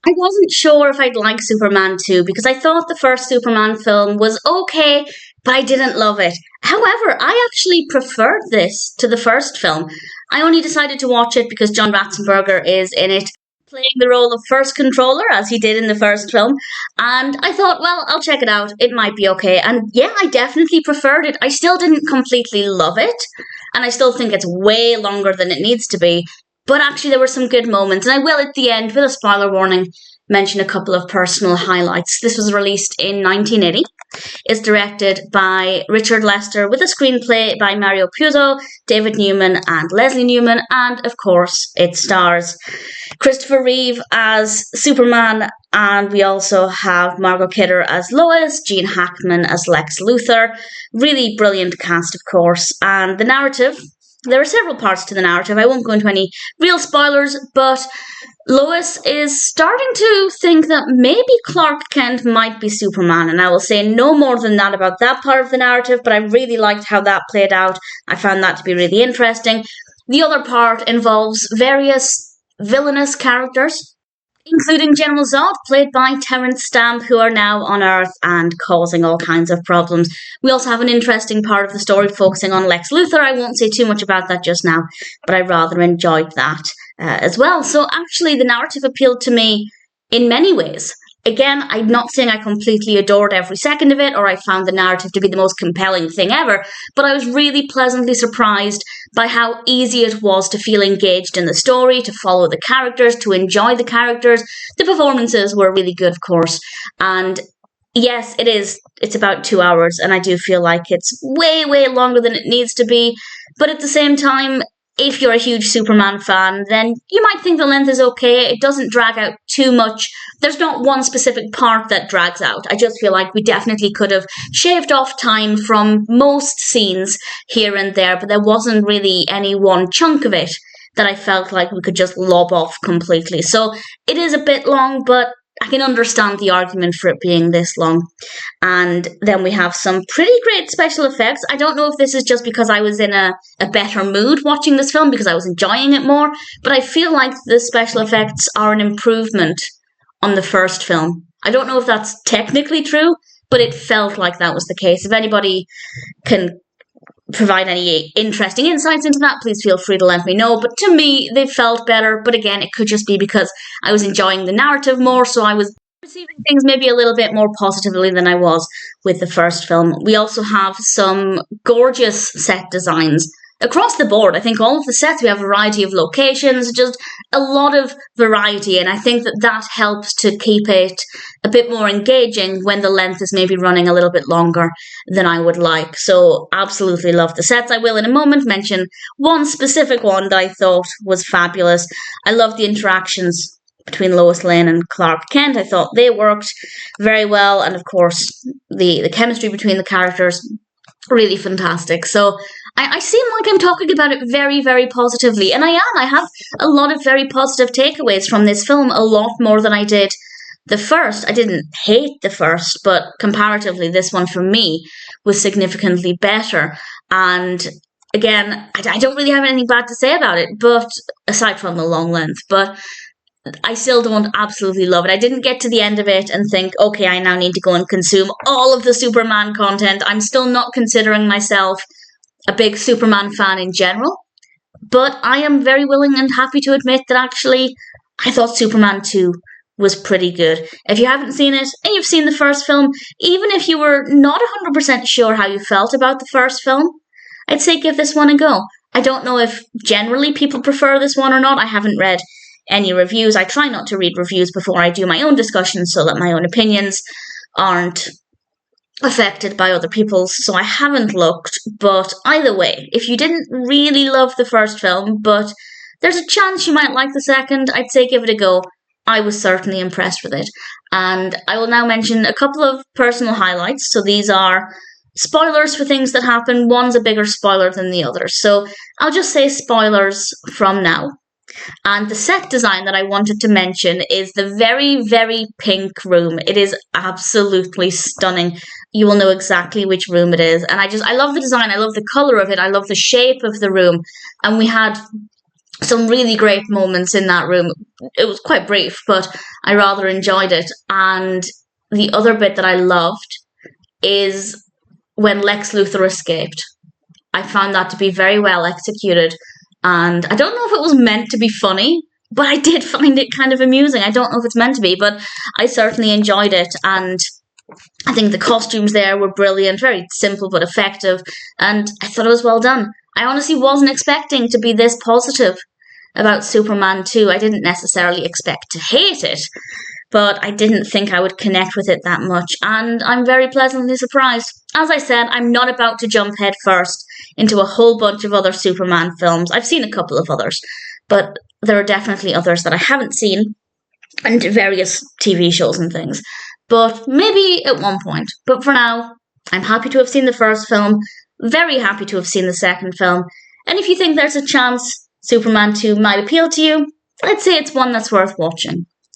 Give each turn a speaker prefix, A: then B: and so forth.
A: I wasn't sure if I'd like Superman 2 because I thought the first Superman film was okay, but I didn't love it. However, I actually preferred this to the first film. I only decided to watch it because John Ratzenberger is in it, playing the role of First Controller, as he did in the first film. And I thought, well, I'll check it out. It might be okay. And yeah, I definitely preferred it. I still didn't completely love it. And I still think it's way longer than it needs to be. But actually, there were some good moments. And I will, at the end, with a spoiler warning, mention a couple of personal highlights. This was released in 1980. It's directed by Richard Lester with a screenplay by Mario Puzo, David Newman and Leslie Newman, and of course it stars Christopher Reeve as Superman, and we also have Margot Kidder as Lois, Gene Hackman as Lex Luthor. Really brilliant cast, of course. And the narrative, there are several parts to the narrative. I won't go into any real spoilers, but Lois is starting to think that maybe Clark Kent might be Superman, and I will say no more than that about that part of the narrative, but I really liked how that played out. I found that to be really interesting. The other part involves various villainous characters, including General Zod, played by Terence Stamp, who are now on Earth and causing all kinds of problems. We also have an interesting part of the story focusing on Lex Luthor. I won't say too much about that just now, but I rather enjoyed that as well. So actually, the narrative appealed to me in many ways. Again, I'm not saying I completely adored every second of it, or I found the narrative to be the most compelling thing ever, but I was really pleasantly surprised by how easy it was to feel engaged in the story, to follow the characters, to enjoy the characters. The performances were really good, of course, and yes, it's about 2 hours, and I do feel like it's way, way longer than it needs to be, but at the same time, if you're a huge Superman fan, then you might think the length is okay. It doesn't drag out too much. There's not one specific part that drags out. I just feel like we definitely could have shaved off time from most scenes here and there, but there wasn't really any one chunk of it that I felt like we could just lob off completely. So it is a bit long, but I can understand the argument for it being this long. And then we have some pretty great special effects. I don't know if this is just because I was in a better mood watching this film, because I was enjoying it more, but I feel like the special effects are an improvement on the first film. I don't know if that's technically true, but it felt like that was the case. If anybody can provide any interesting insights into that, please feel free to let me know. But to me, they felt better. But again, it could just be because I was enjoying the narrative more, so I was receiving things maybe a little bit more positively than I was with the first film. We also have some gorgeous set designs across the board. I think all of the sets, we have a variety of locations, just a lot of variety, and I think that helps to keep it a bit more engaging when the length is maybe running a little bit longer than I would like. So absolutely love the sets. I will in a moment mention one specific one that I thought was fabulous. I love the interactions between Lois Lane and Clark Kent. I thought they worked very well, and of course the chemistry between the characters, really fantastic. So I seem like I'm talking about it very, very positively, and I am. I have a lot of very positive takeaways from this film, a lot more than I did the first. I didn't hate the first, but comparatively, this one for me was significantly better. And again, I don't really have anything bad to say about it, but aside from the long length, but I still don't absolutely love it. I didn't get to the end of it and think, okay, I now need to go and consume all of the Superman content. I'm still not considering myself a big Superman fan in general, but I am very willing and happy to admit that actually I thought Superman 2 was pretty good. If you haven't seen it and you've seen the first film, even if you were not 100% sure how you felt about the first film, I'd say give this one a go. I don't know if generally people prefer this one or not. I haven't read any reviews. I try not to read reviews before I do my own discussions so that my own opinions aren't affected by other people's, so I haven't looked. But either way, if you didn't really love the first film, but there's a chance you might like the second, I'd say give it a go. I was certainly impressed with it. And I will now mention a couple of personal highlights. So these are spoilers for things that happen. One's a bigger spoiler than the other. So I'll just say spoilers from now. And the set design that I wanted to mention is the very, very pink room. It is absolutely stunning. You will know exactly which room it is. And I love the design. I love the colour of it. I love the shape of the room. And we had some really great moments in that room. It was quite brief, but I rather enjoyed it. And the other bit that I loved is when Lex Luthor escaped. I found that to be very well executed. And I don't know if it was meant to be funny, but I did find it kind of amusing. I don't know if it's meant to be, but I certainly enjoyed it. And I think the costumes there were brilliant, very simple but effective. And I thought it was well done. I honestly wasn't expecting to be this positive about Superman 2. I didn't necessarily expect to hate it, but I didn't think I would connect with it that much, and I'm very pleasantly surprised. As I said, I'm not about to jump head first into a whole bunch of other Superman films. I've seen a couple of others, but there are definitely others that I haven't seen, and various TV shows and things. But maybe at one point. But for now, I'm happy to have seen the first film, very happy to have seen the second film, and if you think there's a chance Superman 2 might appeal to you, I'd say it's one that's worth watching.